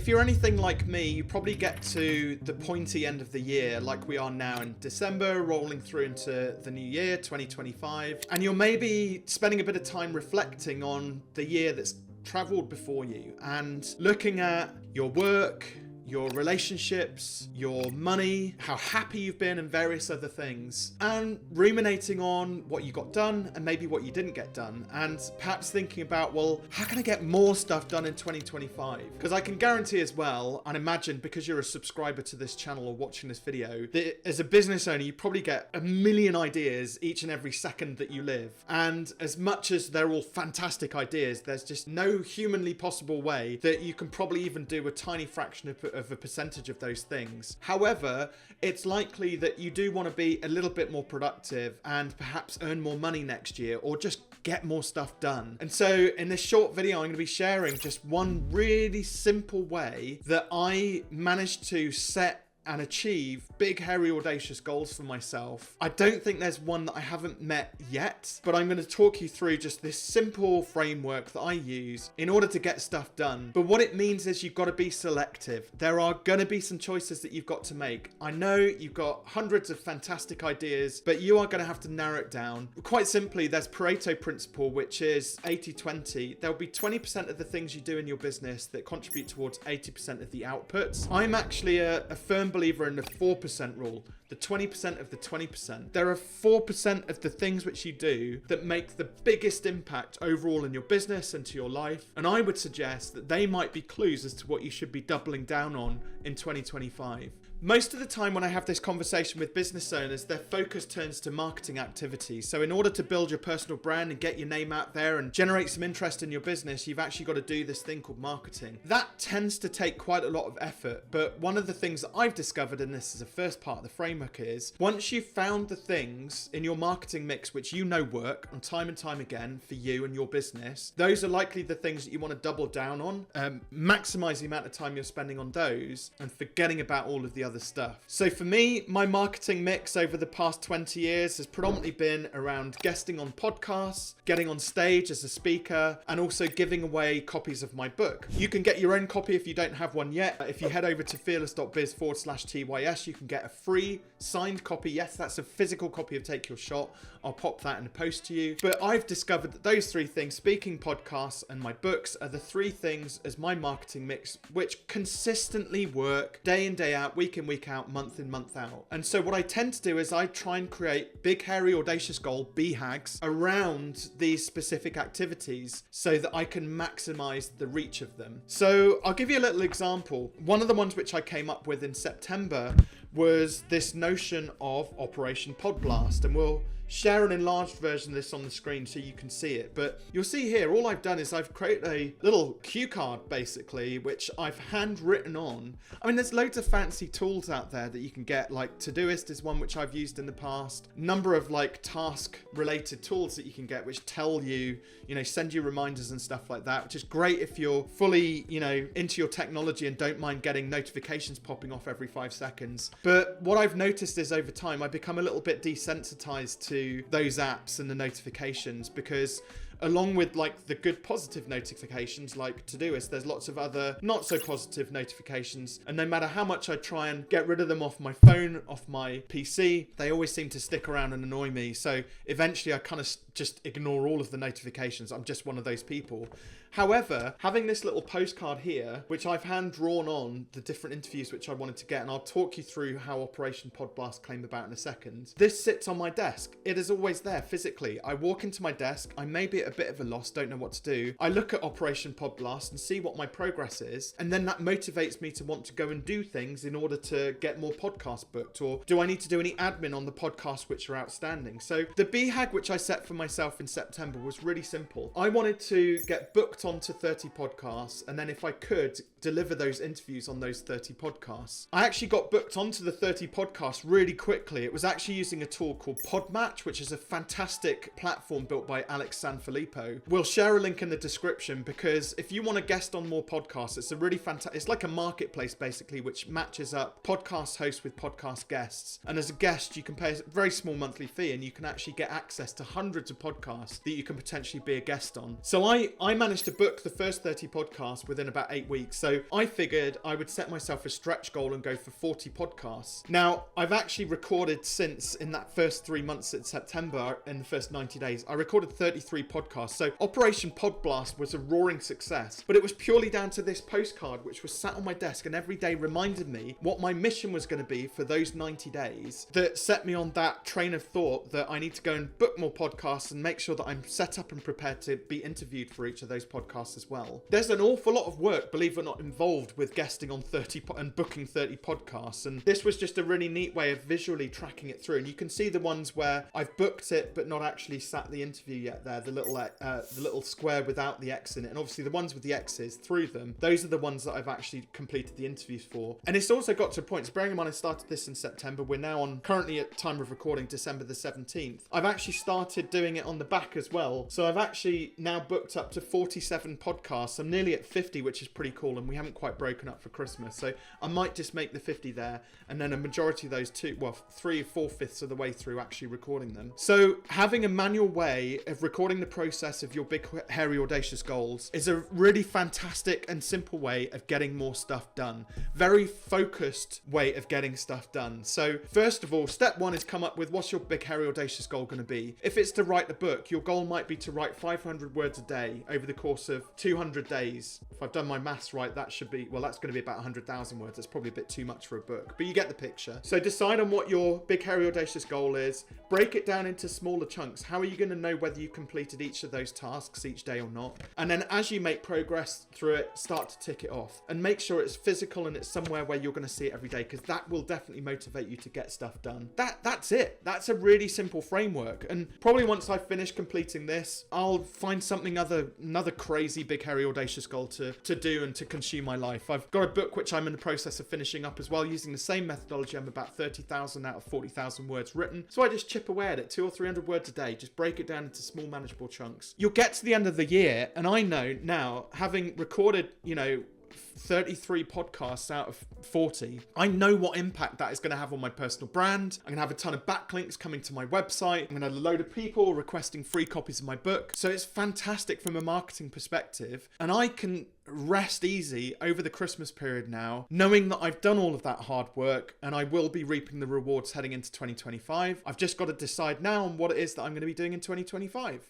you're anything like me, you probably get to the pointy end of the year like we are now in December, rolling through into the new year, 2025. And you're maybe spending a bit of time reflecting on the year that's traveled before you and looking at your work, your relationships, your money, how happy you've been, and various other things, and ruminating on what you got done and maybe what you didn't get done, and perhaps thinking about, well, how can I get more stuff done in 2025? Because I can guarantee as well, and imagine because you're a subscriber to this channel or watching this video, that as a business owner, you probably get a million ideas each and every second that you live. And as much as they're all fantastic ideas, there's just no humanly possible way that you can probably even do a tiny fraction of a percentage of those things. However, it's likely that you do want to be a little bit more productive and perhaps earn more money next year, or just get more stuff done. And so in this short video, I'm going to be sharing just one really simple way that I managed to set and achieve big, hairy, audacious goals for myself. I don't think there's one that I haven't met yet, but I'm going to talk you through just this simple framework that I use in order to get stuff done. But what it means is you've got to be selective. There are going to be some choices that you've got to make. I know you've got hundreds of fantastic ideas, but you are going to have to narrow it down. Quite simply, there's Pareto principle, which is 80-20. There'll be 20% of the things you do in your business that contribute towards 80% of the outputs. I'm actually a firm believer in the 4% rule, the 20% of the 20%. There are 4% of the things which you do that make the biggest impact overall in your business and to your life. And I would suggest that they might be clues as to what you should be doubling down on in 2025. Most of the time when I have this conversation with business owners, their focus turns to marketing activities. So in order to build your personal brand and get your name out there and generate some interest in your business, you've actually got to do this thing called marketing. That tends to take quite a lot of effort. But one of the things that I've discovered, and this is the first part of the framework, is once you've found the things in your marketing mix which you know work on time and time again for you and your business, those are likely the things that you want to double down on, maximize the amount of time you're spending on those and forgetting about all of the other stuff. So for me, my marketing mix over the past 20 years has predominantly been around guesting on podcasts, getting on stage as a speaker, and also giving away copies of my book. You can get your own copy if you don't have one yet. If you head over to fearless.biz/TYS, you can get a free signed copy. Yes, that's a physical copy of Take Your Shot. I'll pop that in a post to you. But I've discovered that those three things, speaking, podcasts, and my books, are the three things as my marketing mix which consistently work day in, day out, week in, week out, month in, month out. And so what I tend to do is I try and create big, hairy, audacious goal, BHAGs, around these specific activities so that I can maximize the reach of them. So I'll give you a little example. One of the ones which I came up with in September was this notion of Operation Pod Blast, and we'll share an enlarged version of this on the screen so you can see it. But you'll see here, all I've done is I've created a little cue card, basically, which I've handwritten on. I mean, there's loads of fancy tools out there that you can get, like Todoist is one which I've used in the past. Number of like task related tools that you can get which tell you, send you reminders and stuff like that, which is great if you're fully, into your technology and don't mind getting notifications popping off every 5 seconds. But what I've noticed is over time, I've become a little bit desensitized to those apps and the notifications, because along with like the good positive notifications like Todoist, there's lots of other not so positive notifications, and no matter how much I try and get rid of them off my phone, off my PC, they always seem to stick around and annoy me. So eventually I kind of just ignore all of the notifications. I'm just one of those people. However, having this little postcard here, which I've hand drawn on the different interviews which I wanted to get, and I'll talk you through how Operation Pod Blast came about in a second. This sits on my desk. It is always there physically. I walk into my desk, I may be at a bit of a loss, don't know what to do. I look at Operation Pod Blast and see what my progress is, and then that motivates me to want to go and do things in order to get more podcasts booked, or do I need to do any admin on the podcasts which are outstanding? So the BHAG which I set for myself in September was really simple. I wanted to get booked onto 30 podcasts, and then if I could, deliver those interviews on those 30 podcasts. I actually got booked onto the 30 podcasts really quickly. It was actually using a tool called Podmatch, which is a fantastic platform built by Alex Sanfilippo. We'll share a link in the description, because if you want to guest on more podcasts, it's a really fantastic, it's like a marketplace basically, which matches up podcast hosts with podcast guests. And as a guest, you can pay a very small monthly fee, and you can actually get access to hundreds of podcasts that you can potentially be a guest on. So I managed to to book the first 30 podcasts within about 8 weeks. So I figured I would set myself a stretch goal and go for 40 podcasts. Now, I've actually recorded since in that first 3 months in September, in the first 90 days, I recorded 33 podcasts. So Operation Pod Blast was a roaring success, but it was purely down to this postcard, which was sat on my desk and every day reminded me what my mission was going to be for those 90 days, that set me on that train of thought that I need to go and book more podcasts and make sure that I'm set up and prepared to be interviewed for each of those podcasts as well. There's an awful lot of work, believe it or not, involved with guesting on 30 and booking 30 podcasts, and this was just a really neat way of visually tracking it through. And you can see the ones where I've booked it but not actually sat the interview yet there, the little square without the X in it, and obviously the ones with the X's through them, those are the ones that I've actually completed the interviews for. And it's also got to a point, so bearing in mind I started this in September, we're now on, currently at time of recording, December the 17th. I've actually started doing it on the back as well, so I've actually now booked up to 47 podcasts. I'm nearly at 50, which is pretty cool, and we haven't quite broken up for Christmas, so I might just make the 50 there, and then a majority of those 3 or 4/5 of the way through actually recording them. So having a manual way of recording the process of your big, hairy, audacious goals is a really fantastic and simple way of getting more stuff done. Very focused way of getting stuff done. So first of all, step 1 is come up with what's your big, hairy, audacious goal going to be. If it's to write the book, your goal might be to write 500 words a day over the course of 200 days. If I've done my maths right, that should be, well, that's going to be about 100,000 words. That's probably a bit too much for a book, but you get the picture. So decide on what your big, hairy, audacious goal is. Break it down into smaller chunks. How are you going to know whether you completed each of those tasks each day or not? And then as you make progress through it, start to tick it off and make sure it's physical and it's somewhere where you're going to see it every day, because that will definitely motivate you to get stuff done. That's it. That's a really simple framework. And probably once I've finished completing this, I'll find something another crazy big, hairy, audacious goal to do and to consume my life. I've got a book which I'm in the process of finishing up as well, using the same methodology. I'm about 30,000 out of 40,000 words written. So I just chip away at it, 200 or 300 words a day, just break it down into small manageable chunks. You'll get to the end of the year, and I know now, having recorded, 33 podcasts out of 40, I know what impact that is going to have on my personal brand. I'm going to have a ton of backlinks coming to my website. I'm going to have a load of people requesting free copies of my book. So it's fantastic from a marketing perspective. And I can rest easy over the Christmas period now, knowing that I've done all of that hard work and I will be reaping the rewards heading into 2025. I've just got to decide now on what it is that I'm going to be doing in 2025.